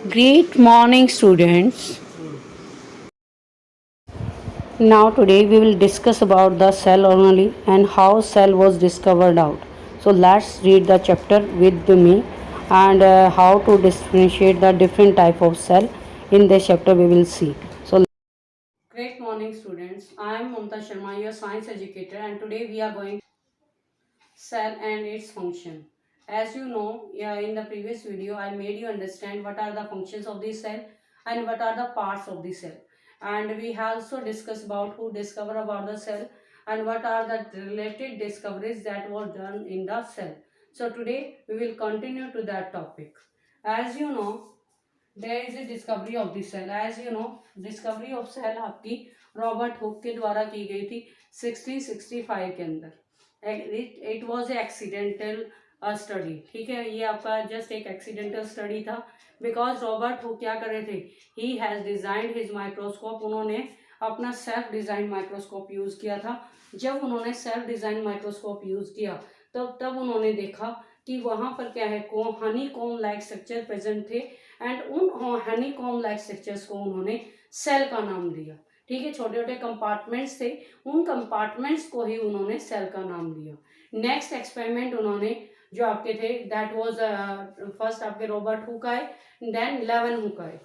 Great morning, students. Now today we will discuss about the cell organelle and how cell was discovered out. So let's read the chapter with me and how to differentiate the different type of cell. In this chapter we will see. So great morning, students. I am Mamta Sharma, your science educator, and today we are going cell and its function. As you know, in the previous video I made you understand what are the functions of the cell and what are the parts of the cell, and we also discussed about who discovered about the cell and what are the related discoveries that were done in the cell. So today we will continue to that topic. As you know, there is a discovery of the cell. As you know, discovery of cell आपकी Robert Hooke के द्वारा की गई थी 1665 के अंदर. It was a accidental study. ठीक है, ये आपका जस्ट एक एक्सीडेंटल स्टडी था बिकॉज रॉबर्ट हुक क्या कर रहे थे, he has designed his microscope. उन्होंने अपना सेल्फ डिजाइन माइक्रोस्कोप यूज़ किया था. जब उन्होंने सेल्फ डिजाइन माइक्रोस्कोप यूज़ किया तब उन्होंने देखा कि वहाँ पर क्या है, Honey com like structure present थे एंड उन हनी कॉम लाइक स्ट्रक्चर्स को उन्होंने सेल का नाम दिया. ठीक है, छोटे छोटे कंपार्टमेंट्स थे, उन कंपार्टमेंट्स को ही उन्होंने सेल का नाम दिया. नेक्स्ट एक्सपेरिमेंट उन्होंने जो आपके थे दैट वाज फर्स्ट आपके रॉबर्ट हुक आए, देन लेवन हुक आए.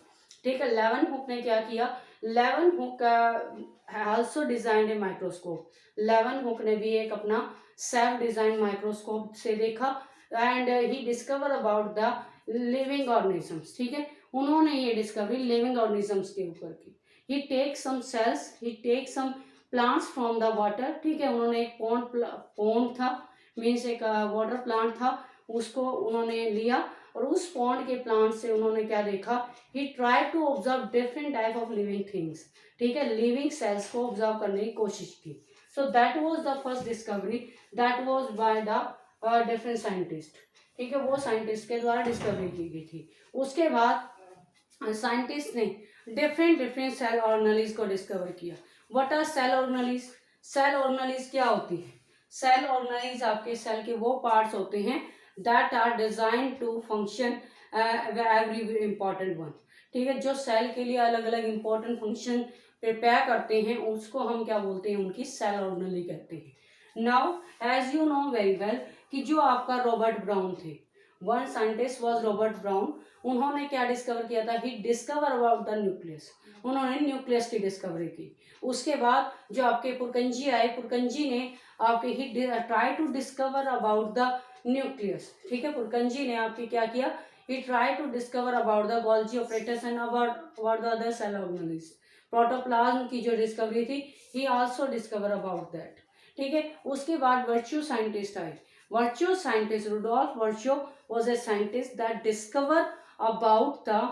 ठीक है, लेवन हुक ने क्या किया, Leeuwenhoek also designed a microscope. Leeuwenhoek ने भी एक अपना सेल्फ डिजाइन माइक्रोस्कोप से देखा and he discover about the living organisms. ठीक है, उन्होंने ये डिस्कवरी लिविंग ऑर्गेनिजम्स के ऊपर की. He take some cells, he take some plants from the water. ठीक है, उन्होंने एक पॉन्ड था, मीन्स एक वाटर प्लांट था, उसको उन्होंने लिया और उस पॉन्ड के प्लांट से उन्होंने क्या देखा, he try to observe different type of living things. ठीक है, लिविंग सेल्स को ऑब्जर्व करने की कोशिश की. So that was the first discovery, that was by the different scientist. ठीक है, वो साइंटिस्ट के द्वारा डिस्कवरी की गई थी. उसके बाद साइंटिस्ट ने डिफरेंट सेल ऑर्गेनेल्स को डिस्कवर किया. What are cell organelles? Cell organelles क्या होती है? सेल ऑर्गेनेल्स आपके सेल के वो पार्ट्स होते हैं that are design to function every important one. ठीक है, जो सेल के लिए अलग अलग इम्पोर्टेंट फंक्शन प्रिपेयर करते हैं उसको हम क्या बोलते हैं, उनकी सेल ऑर्गेनेल कहते हैं. Now as you know very well कि जो आपका रॉबर्ट ब्राउन थे, one scientist was Robert Brown. उन्होंने क्या डिस्कवर किया था, he discover about the nucleus. उन्होंने न्यूक्लियस की डिस्कवरी की. उसके बाद जो आपके पुरकंजी आए, पुरकंजी ने आपके he try to discover about the nucleus. ठीक है, पुरकंजी ने आपके क्या किया, he try to discover about the Golgi apparatus and about the other cell organelles. Protoplasm की जो डिस्कवरी थी, he also discover about that. ठीक है, उसके बाद वर्च्यू साइंटिस्ट आए. Virtue scientist Rudolf Virchow was a scientist that discovered about the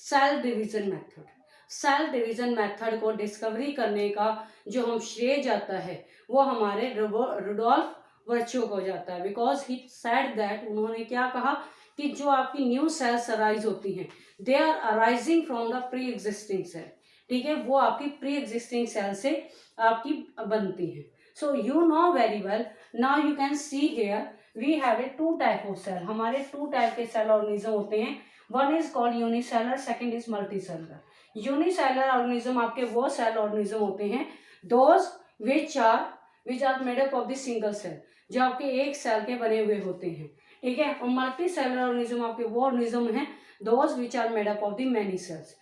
cell division method. Cell division method को discovery करने का जो हम श्रेय जाता है वो हमारे रुडोल्फ वर्चो को जाता है. बिकॉज ही सेड दैट, उन्होंने क्या कहा कि जो आपकी न्यू सेल्स अराइज होती हैं they are arising from the pre existing cell. ठीक है, वो आपकी प्री एग्जिस्टिंग सेल से आपकी बनती हैं. So you know very well. Now you can see here we have a two type of cell. हमारे two type के सेल ऑर्गेनिज्म होते हैं. One is called unicellular, second is multicellular. Unicellular organism आपके वो सेल ऑर्गेनिज्म होते हैं those which are made up of the single cell, जो आपके एक सेल के बने हुए होते हैं. ठीक है, और मल्टी सेलुलर ऑर्गेनिज्म आपके वो ऑर्गेनिज्म हैं those which are made up of the many cells.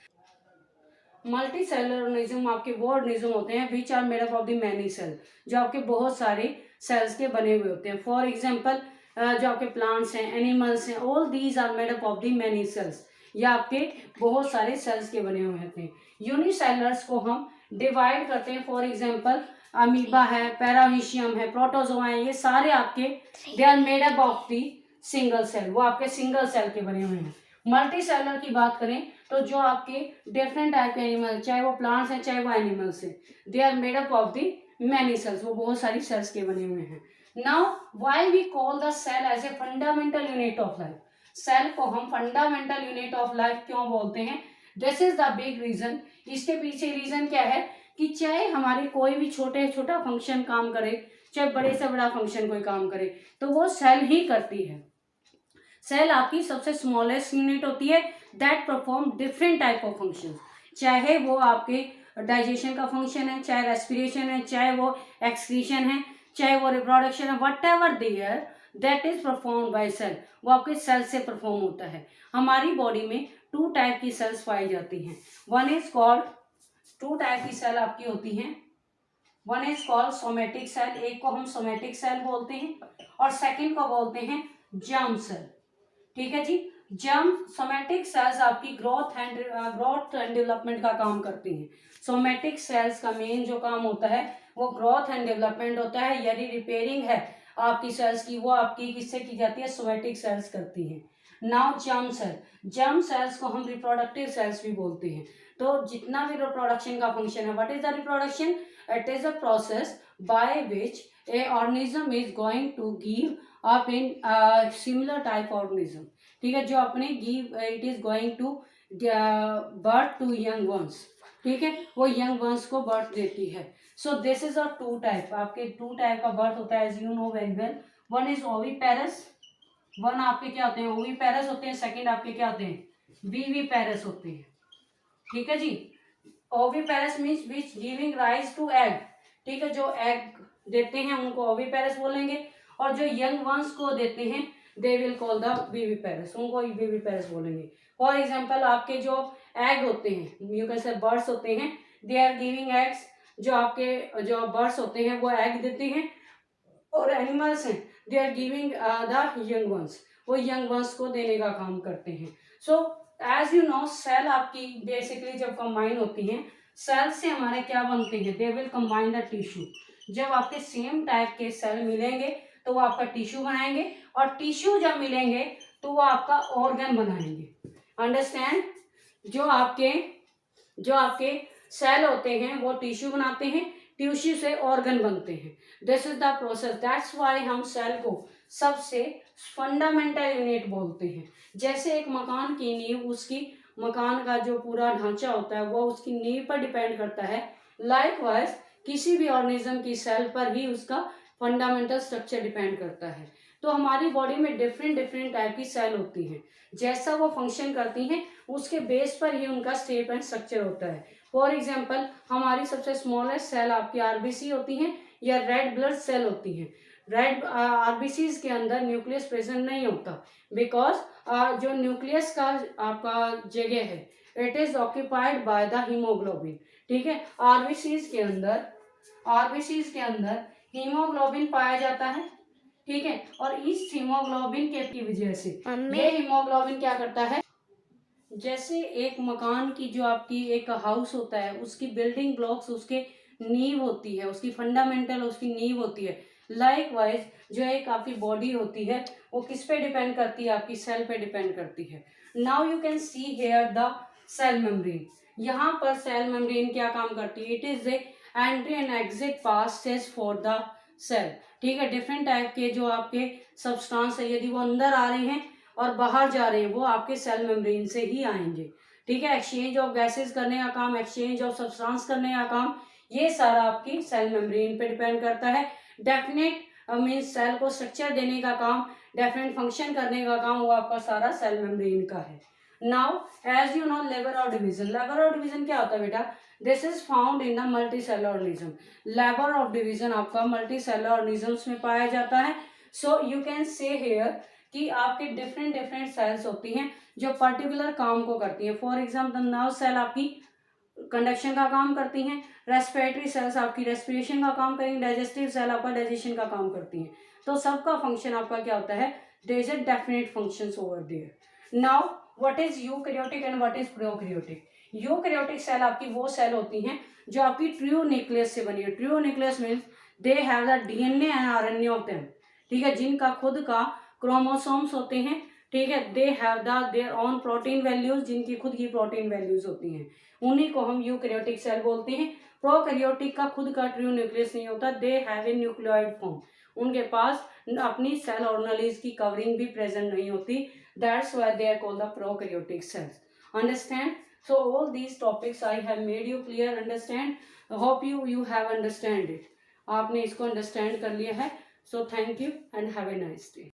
Multicellular organism आपके वो ऑर्गेनिज्म होते हैं which are made up of the many cell, जो आपके बहुत सारे सेल्स के बने हुए होते हैं. फॉर एग्जांपल जो आपके प्लांट्स हैं, एनिमल्स हैं, all these are made up of the many cells. ये आपके बहुत सारे सेल्स के बने हुए होते हैं. यूनिसेलुलर्स को हम डिवाइड करते हैं. फॉर एग्जांपल अमीबा है, पैरामीशियम है, प्रोटोजोआ है, ये सारे आपके they are made up of the single cell, वो आपके सिंगल सेल के बने हुए हैं. मल्टी सेलुलर की बात करें तो जो आपके डिफरेंट टाइप के एनिमल, चाहे वो प्लांट्स हैं चाहे वो एनिमल्स हैं, they are made up of the many cells, वो बहुत सारी सेल्स के बने हुए हैं. Now why we call the cell as a fundamental unit of life. Cell को हम फंडामेंटल यूनिट ऑफ लाइफ क्यों बोलते हैं? This is the big reason. इसके पीछे रीजन क्या है कि चाहे हमारे कोई भी छोटा फंक्शन काम करे, चाहे बड़े से बड़ा फंक्शन कोई काम करे, तो वो सेल ही करती है. सेल आपकी सबसे स्मॉलेस्ट यूनिट होती है that perform different type of function, चाहे वो आपके डाइजेशन का फंक्शन है, चाहे रेस्पिरेशन है, चाहे वो एक्सक्रीशन है, चाहे वो रिप्रोडक्शन है, whatever there that is perform by cell, वो आपके सेल से परफॉर्म होता है। हमारी बॉडी में 2 टाइप की सेल्स पाई जाती हैं। वन इज कॉल्ड, 2 टाइप की सेल आपकी होती हैं। One is called somatic cell, एक को हम सोमेटिक सेल बोलते हैं और सेकंड को बोलते हैं जर्म सेल। ठीक है जी। जर्म सोमेटिक सेल्स आपकी ग्रोथ एंड डेवलपमेंट का काम करती हैं। सोमेटिक सेल्स का मेन जो काम होता है वो ग्रोथ एंड डेवलपमेंट होता है, यदि रिपेयरिंग है आपकी सेल्स की, वो आपकी किससे की जाती है, सोमेटिक सेल्स करती हैं। Now germ cell, germ cells को हम रिप्रोडक्टिव सेल्स भी बोलते हैं। तो जितना भी रिप्रोडक्शन का फंक्शन है, what is the reproduction, it is a process by which a organism is going to give up in similar type organism. ठीक है, जो अपने give it is going to birth to young ones. ठीक है, वो young ones को birth देती है। So this is a 2 type, आपके 2 टाइप का बर्थ होता है as you know very well. One is oviparous, one आपके क्या होते हैं, ओविपेरस होते हैं, सेकंड आपके क्या होते हैं, विविपेरस होते हैं। ठीक है जी। Oviparous means which giving rise to egg. ठीक है, जो एग देते हैं उनको ओविपेरस बोलेंगे, और जो यंग वंस को देते हैं they will call the viviparous, उनको विविपेरस बोलेंगे। फॉर एग्जाम्पल आपके जो एग होते हैं, यू कैन से बर्ड्स होते हैं, दे आर गिविंग एग्स। जो आपके जो बर्ड्स होते हैं वो एग देते हैं, और एनिमल्स हैं they are giving the young ones, वो यंग वंस को देने का काम करते हैं। So as you know cell आपकी बेसिकली जब कंबाइन होती हैं, सेल से हमारे क्या बनते हैं, they will combine the tissue. जब आपके सेम टाइप के सेल मिलेंगे तो वो आपका टिश्यू बनाएंगे, और टिश्यू जब मिलेंगे तो वो आपका ऑर्गन बनाएंगे। अंडरस्टैंड। जो आपके सेल होते हैं वो टिश्यू बनाते हैं, टिश्यू से ऑर्गन बनते हैं। This is the process, that's why हम सेल को सबसे फंडामेंटल यूनिट बोलते हैं। जैसे एक मकान की नींव, उसकी मकान का जो पूरा ढांचा होता है वो उसकी नींव पर डिपेंड करता है, लाइकवाइज किसी भी ऑर्गेनिज्म की सेल पर ही उसका फंडामेंटल स्ट्रक्चर डिपेंड करता है। तो हमारी बॉडी में डिफरेंट डिफरेंट टाइप की सेल होती हैं, जैसा वो फंक्शन करती हैं उसके बेस पर ही उनका शेप एंड स्ट्रक्चर होता है। फॉर एग्जाम्पल हमारी सबसे स्मॉलेस्ट सेल आपकी आरबीसी होती हैं या रेड ब्लड सेल होती हैं। रेड आरबीसीज के अंदर न्यूक्लियस प्रेजेंट नहीं होता, बिकॉज जो न्यूक्लियस का आपका जगह है it is occupied by the haemoglobin. ठीक है, आरबीसीज के अंदर हीमोग्लोबिन पाया जाता है। ठीक है, और इस हीमोग्लोबिन के की वजह से ये हीमोग्लोबिन क्या करता है, जैसे एक मकान की जो आपकी एक हाउस होता है उसकी बिल्डिंग ब्लॉक्स उसके नींव होती है, उसकी फंडामेंटल उसकी नींव होती है, लाइकवाइज जो एक आपकी बॉडी होती है वो किस पे डिपेंड करती है, आपकी सेल पे डिपेंड करती है। Now you can see here the cell membrane. यहाँ पर सेल मेम्ब्रेन क्या काम करती है, it is a entry and exit passage for the cell. ठीक है, डिफरेंट टाइप के जो आपके सब्सटेंस है यदि वो अंदर आ रहे हैं और बाहर जा रहे हैं वो आपके सेल मेम्ब्रेन से ही आएंगे। ठीक है, एक्सचेंज ऑफ गैसेस करने का काम, एक्सचेंज ऑफ सब्सटेंस करने का काम, ये सारा आपकी सेल मेम्ब्रेन पे डिपेंड करता है। डेफिनेट मीन्स सेल को स्ट्रक्चर देने का काम, डेफिनेट फंक्शन करने का काम, वो आपका सारा सेल मेम्ब्रेन का है। Now as you know labour of division, labour of division क्या होता है बेटा, this is found in the multicellular organism. लेबर ऑफ डिवीजन आपका मल्टी सेलर ऑर्गेनिजम्स में पाया जाता है। So you can say here कि आपके डिफरेंट डिफरेंट सेल्स होती हैं जो पर्टिकुलर काम को करती हैं। फॉर एग्जाम्पल नर्व सेल आपकी कंडक्शन का काम करती हैं, रेस्पिरेटरी सेल्स आपकी रेस्पिरेशन का काम करेंगी, डाइजेस्टिव सेल आपका डाइजेशन का काम करती हैं। तो सबका फंक्शन आपका क्या होता है, there is a definite functions over there. Now what is eukaryotic and what is prokaryotic. Eukaryotic cell आपकी वो सेल होती हैं जो आपकी ट्रू न्यूक्लियस से बनी है। True nucleus means they have the DNA and RNA of them. ठीक है, जिनका खुद का क्रोमोसोम्स होते हैं। ठीक है, they have the their own protein values, जिनकी खुद की प्रोटीन वैल्यूज होती हैं, उन्हीं को हम यूकैरियोटिक सेल बोलते हैं। प्रोकैरियोटिक का खुद का ट्रू न्यूक्लियस नहीं होता, they have a nucleoid form, उनके पास अपनी सेल ऑर्गेनेल्स की कवरिंग भी प्रेजेंट नहीं होती, that's why they are called the prokaryotic cells. Understand. So all these topics I have made you clear, understand. Hope you have understand it. आपने इसको understand कर लिया है. So thank you and have a nice day.